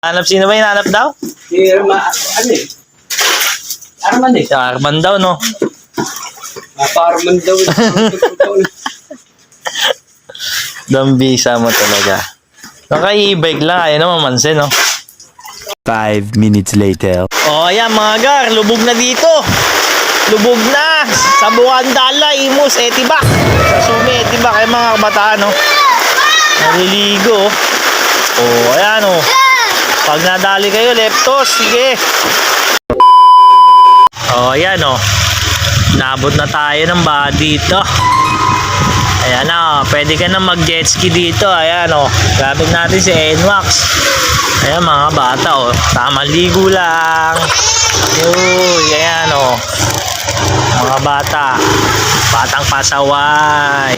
Hanap sino ba hinahanap daw? Si ano eh? Arman eh. Si Arman daw, no? Arman daw. Dambisa mo talaga. Naka-e-bike lang, ayaw na mamansin, no? 5 minutes later. Oh, ayan mga gar, lubog na dito. Lubog na. Sa Buandala, Imus, Etibak. Sa Sumi, Etibak, ay mga kabataan, no? Naliligo. Oh, ayan, oh. Pag nadali kayo, leptos, sige. Oh, ayan, oh. Nabot na tayo ng baha dito. Ayan na, oh. Pwede ka na mag-jet ski dito. Ayan, oh. Gamit natin si NMAX. Ayan, mga bata, oh. Tamang ligo lang. Uy, ayan, oh. Mga bata. Batang pasaway.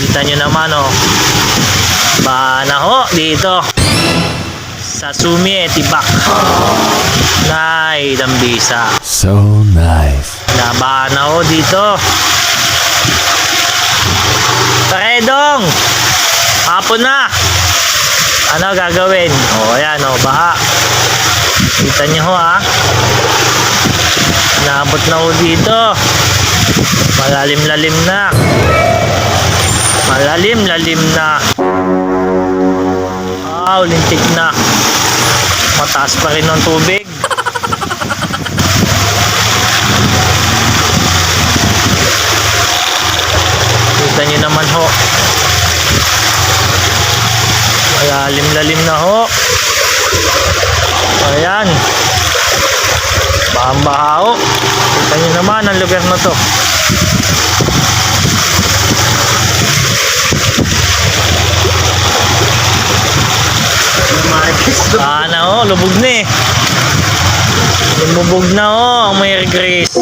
Kita nyo naman, oh. Baha na, ho, dito. Sa Sumi, Etibak. Nay, Dambisa. So nice. Labahan ako dito. Paredong! Hapon na! Ano gagawin? O, ayan o, baha. Kita nyo ho, ha? Naabot na ho dito. Malalim-lalim na. Malalim-lalim na. Lintik na. Mataas pa rin ng tubig. Kita nyo naman ho. Malalim-lalim na ho. Ayan. Bahang-baha ho. Kita nyo naman ang lugar na to. Na ho, lubog na eh. Lumubog na ho, ang Mary Grace.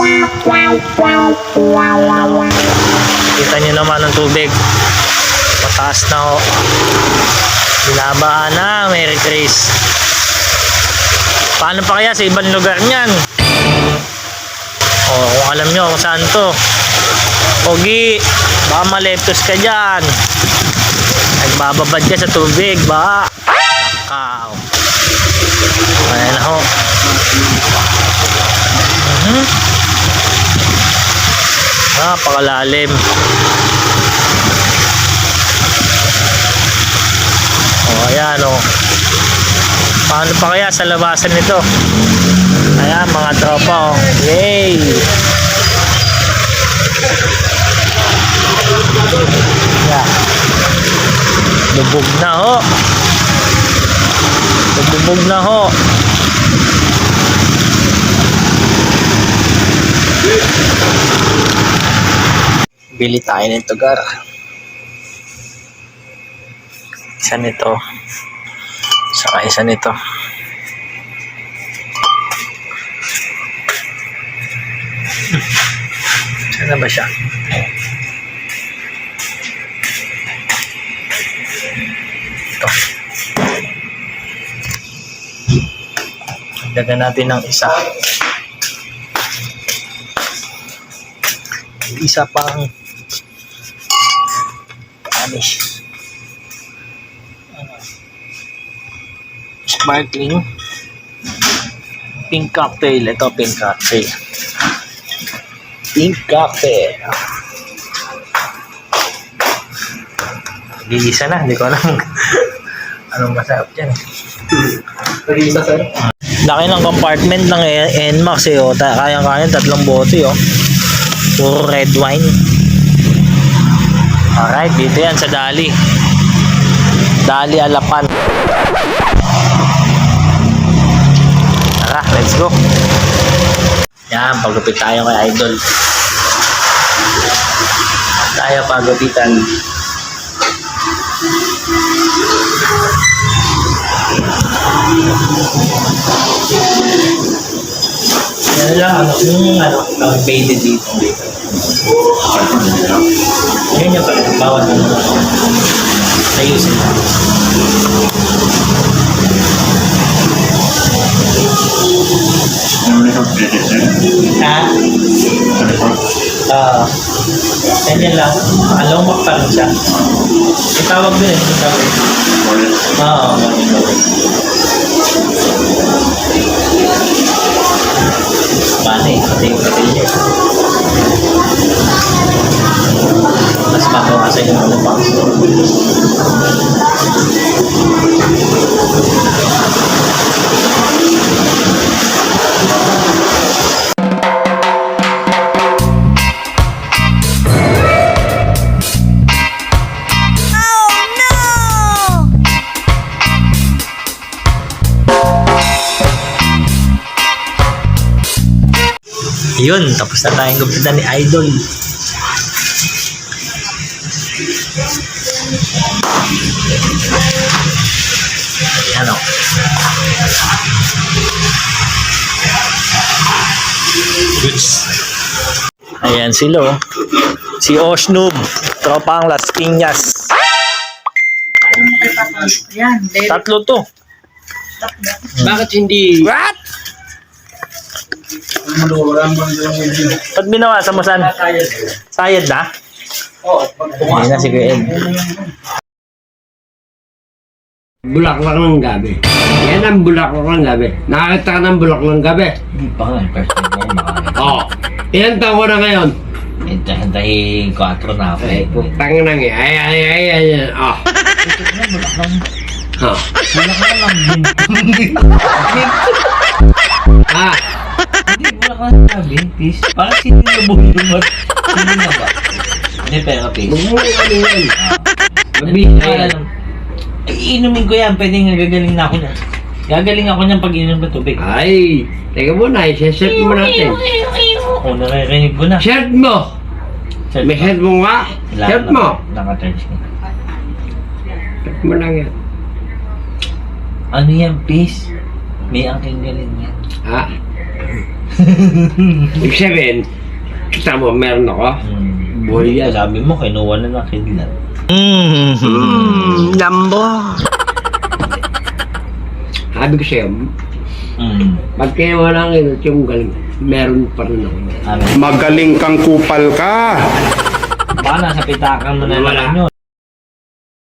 Kita nyo naman ang tubig. Mataas na ho. Binabahan na, Mary Grace. Paano pa kaya sa ibang lugar niyan? O, kung alam nyo kung saan to. Pogi, baka maleptos ka dyan. Nagbababad ka sa tubig, baka. Wow. Ayan na ho. Napakalalim. O, ayan o. Paano pa kaya sa labasan nito? Ayan, mga tropa o. Yay! Ayan. Lubog na ho. Lubog na ho. Bili tayo nito, gar. Isa nito. Saka isa nito. Saan na ba siya? Ito. Dagan natin ng isa. Isa pang Spanish. Sparkling pink cocktail. Ito pink cocktail. Pink cocktail. Gigisa na. Hindi ko alam anong masarap dyan. Pag-iisa sir. Laki ng compartment ng NMAX eh. Oh. Kayang-kayang 3 bote. Oh. Puro red wine. Alright, dito yan sa Dali. Dali Alapan. Tara, let's go. Yan, pagupit tayo kay Idol. Tayo pagupitan. Yan lang, yung faded dito. Yun yung pala, bawat ayusin na. Ha? Ganyan lang. Along pa rin siya. Itawag din. Itawag. Oo, Yun, tapos na tayong gupitan ni Idol. Ayan o. Ayan sila oh. Si Oshnub, tropang Las Piñas. Yan, Tatlo to. Bakit hindi? What? Ba't binawasan mo saan? Sayad na? Oo. Hindi na si Kuya Ed. Bulaklak ng gabi. Yan ang bulaklak ng gabi. Nakakita ka ng bulaklak ng gabi? Hindi pa nga, first time ko makakita. Oo. Ilan taon ko na ngayon? Hintahin 4 na ako Ay, eh. putang nang eh. Ay. Oh. Ha. Bulaklak lang din. Ah. Hindi, bulaklak lang sabi, please. Parang sino na bumulunod? Sino na ba? Hindi, pera, please. Huwag mo ano yan. Wala lang. Ay, inumin ko yan. Pwede nga gagaling na ako niyan. Gagaling ako niyan pag inom ng tubig. Ay. Teka muna, i-set mo natin. Oo, naririnig ko na. Shirt mo. May head mo nga. Shirt mo. Naka-charge na. Shirt mo lang yan. Ano yan, please? May angking galing yan. Ha? Ibig sabihin, kita mo, meron ako. Buhay yan. Sabi mo, kinuha na ng kidlat. Lambo. Sabi ko sa'yo, pag kinuha lang yun, yung galing, meron pa rin ako. Sabi, Magaling kang kupal ka. baka nasa pitakan mo na Wala. lang yun.